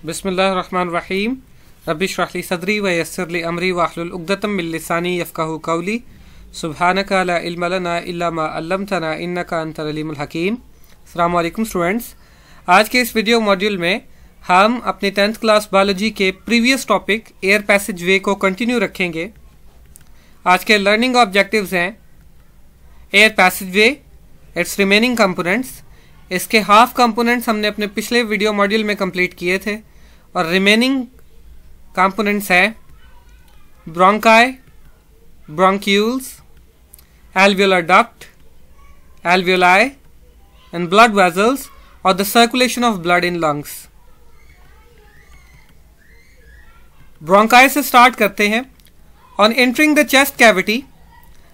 बिस्मिल्लाहिर्रहमानिर्रहीम रब्बि इश्रह ली सदरी व यस्सिर ली अमरी वाहलुल उक़दतम मिन लिसानी यफ़क़हू क़ौली सुब्हानका ला इल्म लना इल्ला मा अल्लमतना इन्नका अंतल अलीमुल हकीम। अस्सलामु अलैकुम स्टूडेंट्स, आज के इस वीडियो मॉड्यूल में हम अपने 10th क्लास बायोलॉजी के प्रीवियस टॉपिक एयर पैसेज वे को कंटिन्यू रखेंगे। आज के लर्निंग ऑब्जेक्टिव्स हैं air passage way, it's remaining components. इसके हाफ कंपोनेंट्स हमने अपने पिछले वीडियो मॉड्यूल में कंप्लीट किए थे और रिमेनिंग कंपोनेंट्स है bronchi, bronchioles, alveolar duct, alveoli and blood vessels or the circulation of blood in lungs। Bronchi से स्टार्ट करते हैं। On entering the chest cavity,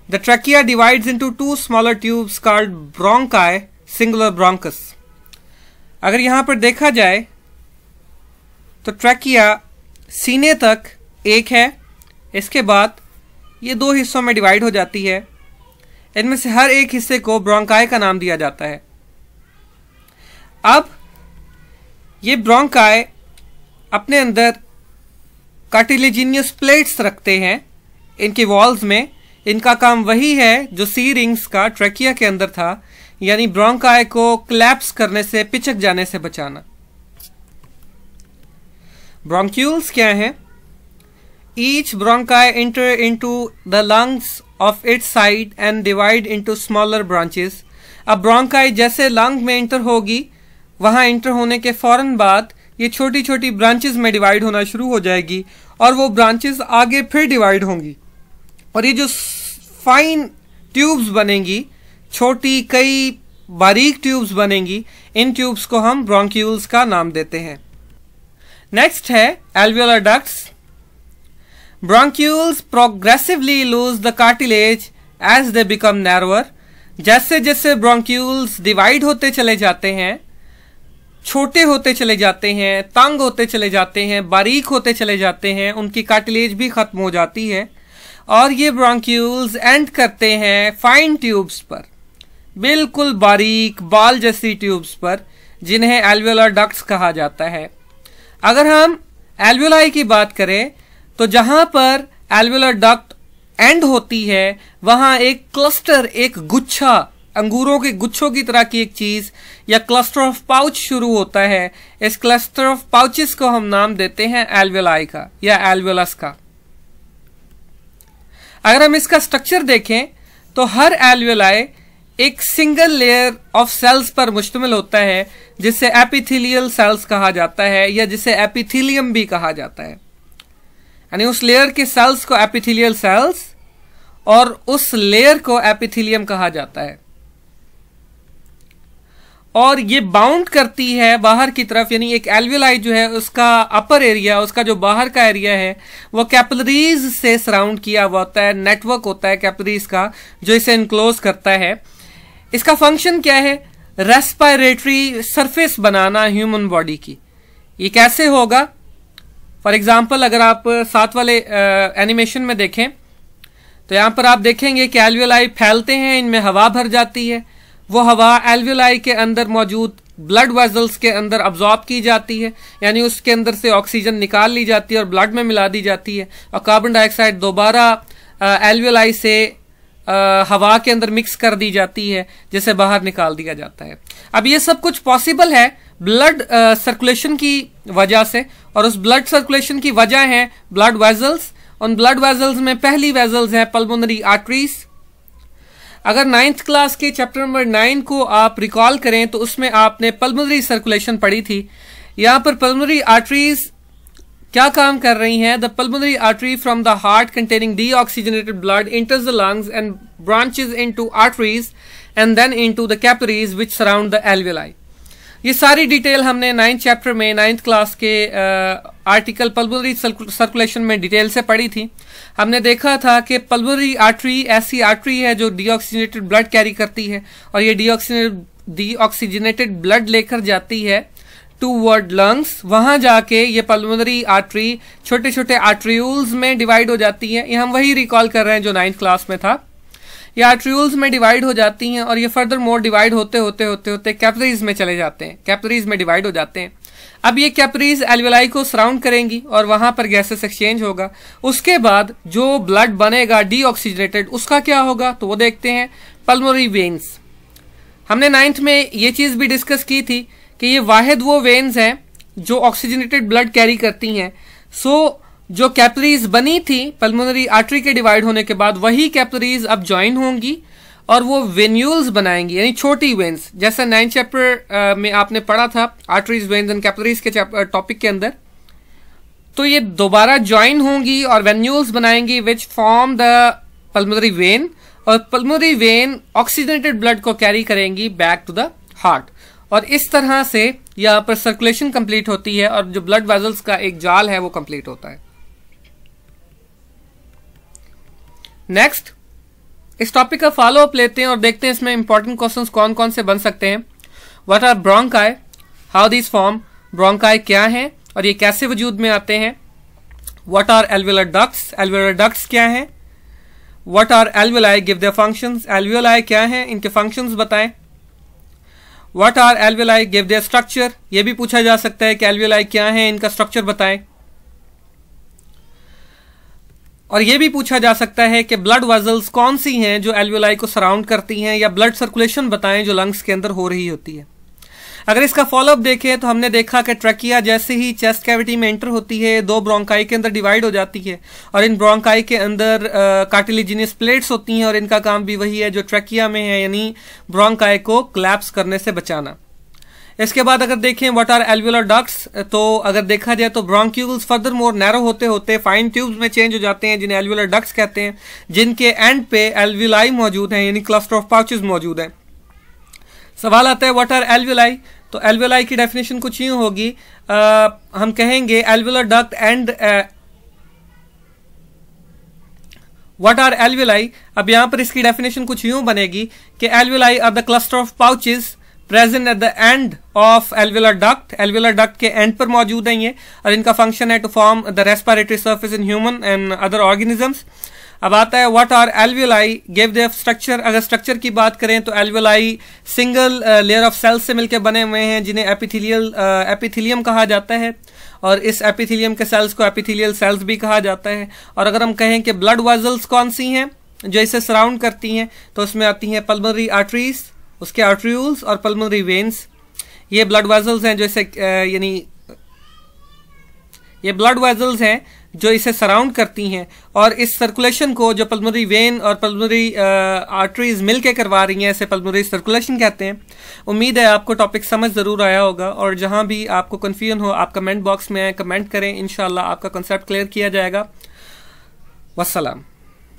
the trachea divides into two smaller tubes called bronchi, singular bronchus। अगर यहाँ पर देखा जाए तो trachea सीने तक एक है, इसके बाद ये दो हिस्सों में डिवाइड हो जाती है। इनमें से हर एक हिस्से को ब्रोंकाई का नाम दिया जाता है। अब ये ब्रोंकाई अपने अंदर कार्टिलेजिनियस प्लेट्स रखते हैं इनकी वॉल्स में। इनका काम वही है जो सी रिंग्स का ट्रैकिया के अंदर था, यानी ब्रोंकाई को क्लैप्स करने से, पिचक जाने से बचाना। ब्रोंक्यूल्स क्या हैं? Each bronchi enter into the lungs of its side and divide into smaller branches। अब ब्रोंकाई जैसे लंग में इंटर होगी, वहां इंटर होने के फौरन बाद ये छोटी छोटी ब्रांचेस में डिवाइड होना शुरू हो जाएगी और वो ब्रांचेस आगे फिर डिवाइड होंगी और ये जो फाइन ट्यूब्स बनेंगी, छोटी कई बारीक ट्यूब्स बनेंगी, इन ट्यूब्स को हम ब्रोंक्यूल्स का नाम देते हैं। नेक्स्ट है alveolar ducts। Bronchioles progressively lose the cartilage as they become narrower। जैसे जैसे bronchioles डिवाइड होते चले जाते हैं, छोटे होते चले जाते हैं, तंग होते चले जाते हैं, बारीक होते चले जाते हैं, उनकी कार्टिलेज भी खत्म हो जाती है और ये bronchioles एंड करते हैं फाइन ट्यूब्स पर, बिल्कुल बारीक बाल जैसी ट्यूब्स पर, जिन्हें alveolar ducts कहा जाता है। अगर हम alveoli की बात करें तो जहां पर alveolar duct एंड होती है वहां एक क्लस्टर, एक गुच्छा, अंगूरों के गुच्छों की तरह की एक चीज या क्लस्टर ऑफ पाउच शुरू होता है। इस क्लस्टर ऑफ पाउचेस को हम नाम देते हैं alveoli का या alveolus का। अगर हम इसका स्ट्रक्चर देखें तो हर alveoli एक सिंगल लेयर ऑफ सेल्स पर मुश्तमिल होता है, जिसे एपिथेलियल सेल्स कहा जाता है या जिसे एपिथेलियम भी कहा जाता है। यानी उस लेयर के सेल्स को एपिथेलियल सेल्स और उस लेयर को एपिथेलियम कहा जाता है और ये बाउंड करती है बाहर की तरफ। यानी एक alveoli जो है उसका अपर एरिया, उसका जो बाहर का एरिया है वो कैपिलरीज से सराउंड किया हुआ होता है, नेटवर्क होता है कैपिलरीज का जो इसे इनक्लोज करता है। इसका फंक्शन क्या है? रेस्पिरेटरी सरफेस बनाना ह्यूमन बॉडी की। ये कैसे होगा? फॉर एग्जाम्पल अगर आप साथ वाले एनिमेशन में देखें तो यहां पर आप देखेंगे कि alveoli फैलते हैं, इनमें हवा भर जाती है। वो हवा alveoli के अंदर मौजूद ब्लड वेजल्स के अंदर अब्जॉर्ब की जाती है, यानी उसके अंदर से ऑक्सीजन निकाल ली जाती है और ब्लड में मिला दी जाती है और कार्बन डाइऑक्साइड दोबारा alveoli से हवा के अंदर मिक्स कर दी जाती है, जिसे बाहर निकाल दिया जाता है। अब ये सब कुछ पॉसिबल है ब्लड सर्कुलेशन की वजह से, और उस ब्लड सर्कुलेशन की वजह है ब्लड वेजल्स। उन ब्लड वेजल्स में पहली वेजल्स है पल्मोनरी आर्टरीज। अगर 9th क्लास के चैप्टर नंबर 9 को आप रिकॉल करें तो उसमें आपने पल्मोनरी सर्कुलेशन पढ़ी थी। यहां पर पल्मोनरी आर्टरीज क्या काम कर रही हैं? The pulmonary artery from the heart containing deoxygenated blood enters the lungs and branches into arteries and then into the capillaries which surround the alveoli। ये सारी डिटेल हमने 9th चैप्टर में 9th क्लास के आर्टिकल पल्मोनरी सर्कुलेशन में detail से पढ़ी थी। हमने देखा था कि पल्मोनरी आर्टरी ऐसी आर्टरी है जो डीऑक्सीजनेटेड ब्लड कैरी करती है और ये डीऑक्सीजनेटेड ब्लड लेकर जाती है टूवर्ड लंग्स। वहां जाके ये पल्मोनरी आर्टरी छोटे छोटे आर्ट्रियूल्स में डिवाइड हो जाती है। ये हम वही रिकॉल कर रहे हैं जो 9th क्लास में था। ये आर्ट्रियूल्स में डिवाइड हो जाती हैं और ये फर्दर मोर डिवाइड होते होते होते होते कैपिलरीज में चले जाते हैं, कैपिलरीज में डिवाइड हो जाते हैं। अब ये कैपिलरीज एल्वेलाई को सराउंड करेंगी और वहां पर गैसेस एक्सचेंज होगा। उसके बाद जो ब्लड बनेगा डीऑक्सीजनेटेड, उसका क्या होगा तो वो देखते हैं। पल्मोनरी वेन्स, हमने 9th में ये चीज भी डिस्कस की थी कि ये वाहिद वो वेन्स हैं जो ऑक्सीजनेटेड ब्लड कैरी करती हैं। जो कैपिलरीज बनी थी पल्मोनरी आर्टरी के डिवाइड होने के बाद, वही कैपिलरीज अब ज्वाइन होंगी और वो वेन्यूल्स बनाएंगी, यानी छोटी वेन्स, जैसा 9th चैप्टर में आपने पढ़ा था आर्टरीज वेन्स एंड कैपिलरीज के टॉपिक के अंदर। तो ये दोबारा ज्वाइन होंगी और वेन्यूल्स बनाएंगी which form the pulmonary vein, और पल्मोनरी वेन ऑक्सीजनेटेड ब्लड को कैरी करेंगी बैक टू द हार्ट, और इस तरह से यहाँ पर सर्कुलेशन कंप्लीट होती है और जो ब्लड वेजल्स का एक जाल है वो कंप्लीट होता है। नेक्स्ट, इस टॉपिक का फॉलो अप लेते हैं और देखते हैं इसमें इंपॉर्टेंट क्वेश्चंस कौन कौन से बन सकते हैं। What are bronchi, how this form, bronchi क्या है और ये कैसे वजूद में आते हैं। What are alveolar ducts, alveolar ducts क्या है। What are alveoli, give their functions, alveoli क्या है, इनके फंक्शंस बताएं। What are alveoli, give their structure, ये भी पूछा जा सकता है कि एल्वेलाई क्या है, इनका स्ट्रक्चर बताएं। और ये भी पूछा जा सकता है कि ब्लड वेजल्स कौन सी हैं जो एल्वेलाई को सराउंड करती हैं, या ब्लड सर्कुलेशन बताएं जो लंग्स के अंदर हो रही होती है। अगर इसका फॉलोअप देखें तो हमने देखा कि ट्रैकिया जैसे ही चेस्ट कैविटी में एंटर होती है, दो ब्रोंकाई के अंदर डिवाइड हो जाती है, और इन ब्रोंकाई के अंदर कार्टिलेजिनियस प्लेट्स होती हैं, और इनका काम भी वही है जो ट्रैकिया में है, यानी ब्रोंकाई को कोलैप्स करने से बचाना। इसके बाद अगर देखें व्हाट आर एल्वेलर डक्ट्स, तो अगर देखा जाए तो ब्रोंक्यूल्स फर्दर मोर नैरो होते होते फाइन ट्यूब्स में चेंज हो जाते हैं, जिन्हें एल्वेलर डक्ट्स कहते हैं, जिनके एंड पे एल्वेलाई मौजूद हैं, यानी क्लस्टर ऑफ पाउचेस मौजूद हैं। सवाल आता है व्हाट आर एल्वेलाई, तो एल्वेलाई की डेफिनेशन कुछ यूं होगी, हम कहेंगे alveolar duct and what are alveoli. अब यहां पर इसकी डेफिनेशन कुछ यूं बनेगी कि alveoli are the cluster of pouches present at the end of alveolar duct, alveolar duct के एंड पर मौजूद हैं ये, और इनका फंक्शन है to form the respiratory surface in human and other organisms. अब आता है what are alveoli, give their structure. अगर स्ट्रक्चर की बात करें तो alveoli single layer of cells से मिलकर बने हुए हैं, जिन्हें एपिथेलियम कहा जाता है, और इस एपिथेलियम के सेल्स को एपिथेलियल सेल्स भी कहा जाता है। और अगर हम कहें कि ब्लड वेजल्स कौन सी हैं जो इसे सराउंड करती हैं, तो उसमें आती हैं पल्मोनरी आर्टरीज, उसके आर्ट्रियूल्स और पल्मोनरी वेन्स। ये ब्लड वेजल्स हैं जो इसे यानी ये ब्लड वेजल्स हैं जो इसे सराउंड करती हैं, और इस सर्कुलेशन को जो पल्मोनरी वेन और पल्मोनरी आर्टरीज मिलके करवा रही हैं, इसे पल्मोनरी सर्कुलेशन कहते हैं। उम्मीद है आपको टॉपिक समझ ज़रूर आया होगा, और जहां भी आपको कन्फ्यूजन हो आप कमेंट बॉक्स में कमेंट करें, इंशाल्लाह आपका कॉन्सेप्ट क्लियर किया जाएगा। वस्सलाम।